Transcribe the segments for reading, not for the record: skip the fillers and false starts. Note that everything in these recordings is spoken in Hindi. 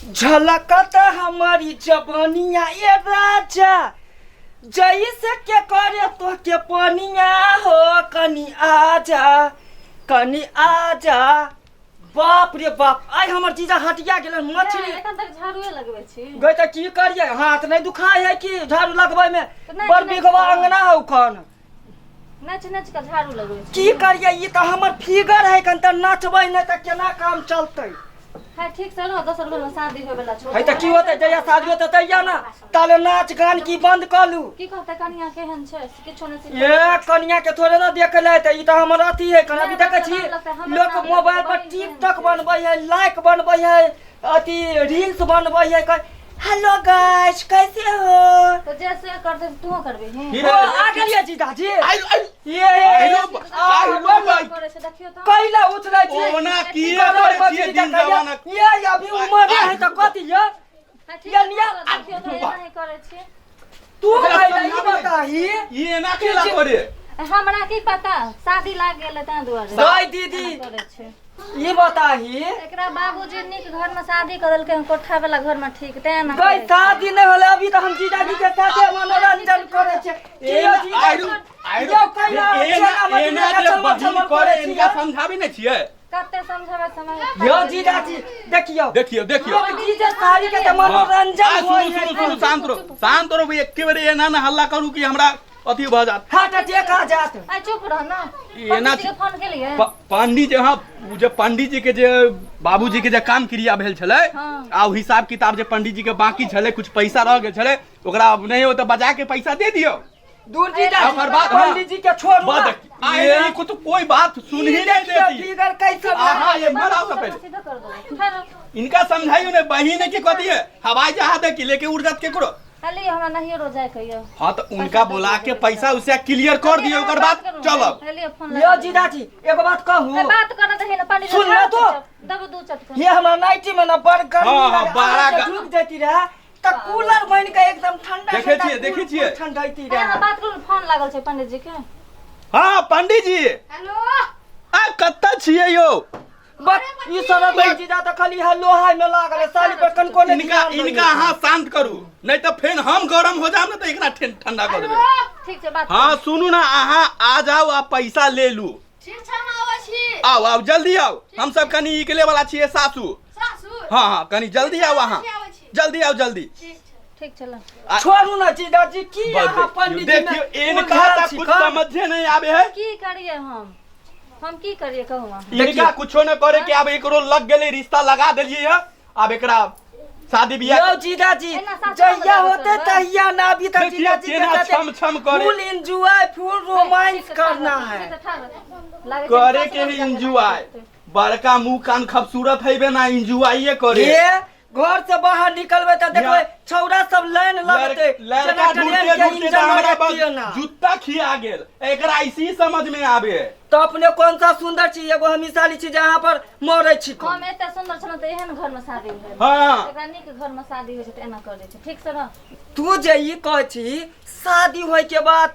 झलकत हमारी जवानिया ये राजा जैसे के करे तो के पनिया हो कनी आजा बाप रे बाप आई हमर चीजा हटिया गेलन मछली एखन तक झाड़ूए लगबै छी गई त की करिए हाथ नहीं दुखाई है कि झाड़ू लगबै में बड़ बिगवा अंगना हो कौन नच नच के झाड़ू लगबै छी की करिए ई त हमर फिगर है कन त नचबै नहीं त केना काम चलतै है ठीक से ना दोसर घर में शादी होय वाला छोड़ है त की होतै जया शादी होतै तैया ना ताले नाच गान की बंद कलू की कहते कनिया केहन छै किछो नै सिख ये कनिया के थोड़े ना देख ले त ई त हमर अथी है कना भी देखे छी लोग मोबाइल पर टिकटॉक बनबै है लाइक बनबै है अथी रील्स बनबै है हेलो गाइस कैसे हो तो जैसे करते तू करबे हैं ओ आ गेलिए जीजाजी ये करे से देखियो तो कैला उछलै छी ओना किए करे छिए दिन जवाना ये अभी उम्र है त कथि ये ये निया देखियो तो नहीं करे छी तू कैला ई बताही ये ना केला करे हमरा की पता शादी लाग गेल त दुआरे दाई दीदी करे छै ई बताही एकरा बाबूजी निक घर में शादी कर देलकै कोठा वाला घर में ठीक ते ना गई शादी नहीं होले अभी तो हम जीजाजी के साथे मनोरंजन करे छे यो जीजाजी यो कैला एना जे बहिन करे इनका समझाबी नै छिए कते समझावे समय यो जीजाजी देखियो देखियो जीजा सारी के त मनोरंजन होई है सुनो शांत रहो एक बार एना ना हल्ला करू कि हमरा अथी भ जात हाथ टेका जात आ चुप रह ना एना के फोन के लिए पंडित जे हां जे पंडित जी के जे बाबूजी के जे काम क्रिया भेल छले आ ओ हिसाब किताब जे पंडित जी के बाकी छले कुछ पैसा रह गेल छले ओकरा नहीं हो त बजा के पैसा दे दियो दूर जीजा हमर बात पंडित जी के छोड़ ये को तो कोई बात सुन ही नहीं देती फिगर कैसे हां ये मराओ तो पहले सीधा कर दो इनका समझाइयो ने बहिन के कथि है हवाई जहाज के लेके उड़ जात के करो खाली हमरा नहीं रो जाए कहियो हां तो उनका बुला के पैसा उसे क्लियर कर दियो ओकर बाद चलब खाली फोन यो जीजाजी एगो बात कहूं बात करना तो है ना पंडित सुन ना तो दब दू चटक ये हमरा नाइटी में ना बड़ गर्मी हाँ, बड़ा ढुक जाती रहा त कूलर बन के एकदम ठंडा देखे छिए ठंडाइती है रहा बात करू फोन लागल छै पंडित जी के हां पंडित जी हेलो आ कत्ता छिए यो बस ई सरद जीजा त खाली है लोहा में लागल साली पर कन कोने इनका हां शांत करू नहीं तो फेन हम गरम हो जाम ना तो एकरा ठंडा कर देबे ठीक छै बात हां सुनू ना आहा आ जाओ आ पैसा ले लू ठीक छै हम आबै छी आओ जल्दी आओ हम सब कनी निकले वाला छिए सासू हां कनी जल्दी आओ वहां जल्दी आओ जल्दी ठीक चल छोड़ू ना जीजाजी की यहाँ पंडित जी देखियो इनका त कुछ समझे नहीं आवे है की करिए हम की करिए कहूं इनका कुछो न करे कि अब एकरो लग गेले रिश्ता लगा देलिए है अब एकरा शादी बियाह यो जीजाजी जहिया होते तहिया ना अभी तक जीजाजी के छम छम करे फुल एंजॉय फुल रोमांस करना है करे के एंजॉय बड़का मुंह कान खूबसूरत हैबे ना एंजॉय करे ये घर से बाहर निकलबे त देखबे छौरा सब लाइन लगते लड़का ढूंढते हमरा बस जूता खिया गेल एकरा इसी समझ में आवे तो अपने कौन सा सुंदर चीज एगो हमेशाली चीज जहां पर मरे छी हम एते सुंदर छन त एहन घर में शादी भेल हां एकरा निक घर में शादी होय छै त एना कर दै छै ठीक से रह तू जे ई कह छी शादी होय के बाद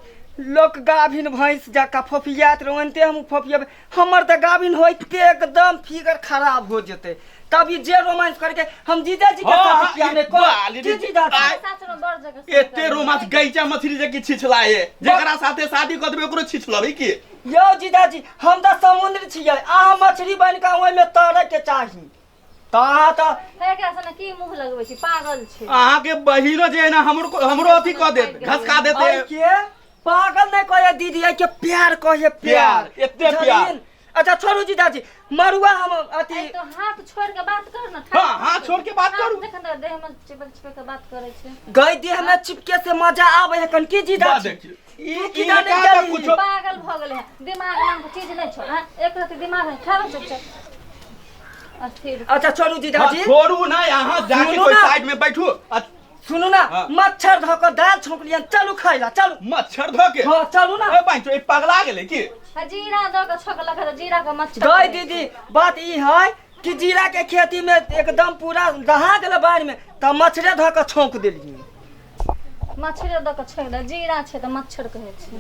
लोग गाभिन भैंस जाका फफियात रहनते हम फफिया हमर त गाभिन होय के एकदम फिगर खराब हो जते तभी जे रोमांस करके हम जीजाजी के साथ किया ने को जीजाजी साथ में बड़ जगह एते रोमांस गैचा मछली जे की छिछलाए जेकरा साथे शादी क देबे ओकरो छिछलबे की यो जीजाजी हम त समुद्र छियै आ मछली बन के ओय में तैरे के चाही ता त एकरा सने की मुंह लगबै छी पागल छै अहाँ के बहिनो जे है ना हमरो अथी क देत घसका देते के पागल नहीं कहे दीदी है के प्यार कहे प्यार एते प्यार अच्छा छोड़ू जीजाजी मरुआ हम अथी तो हाथ छोड़ के बात कर ना हां हां छोड़ के बात करू देख ना देह में चिपक के बात करे छै गई देह में चिपके से मजा आवे है कन की जीजाजी ई की जाने का कुछ पागल भ गेले है दिमाग नाम के चीज नहीं छोड़ एक रति दिमाग है खाओ चुपचाप अस्थिर अच्छा छोड़ू जीजाजी छोड़ू ना यहां जाके कोई साइड में बैठू सुनू ना मच्छर धक दाल छोक लिया चलू खाइला चलू मच्छर धके हां चलू ना ए बांचो ए पगला गेले की जीरा द के छक लगा जीरा का मच्छर गई दीदी बात ई है कि जीरा के खेती में एकदम पूरा दहा गेल बाढ़ में त मच्छरे धक छोक देलिए मच्छर द के छक दे जीरा छै त मच्छर कहे छै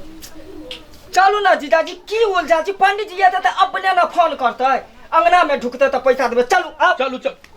चलू ना जीजाजी की बोल जाजी पंडित जी आते त अपने ना फोन करते अंगना में ढुकते त पैसा देबे चलू चलू चल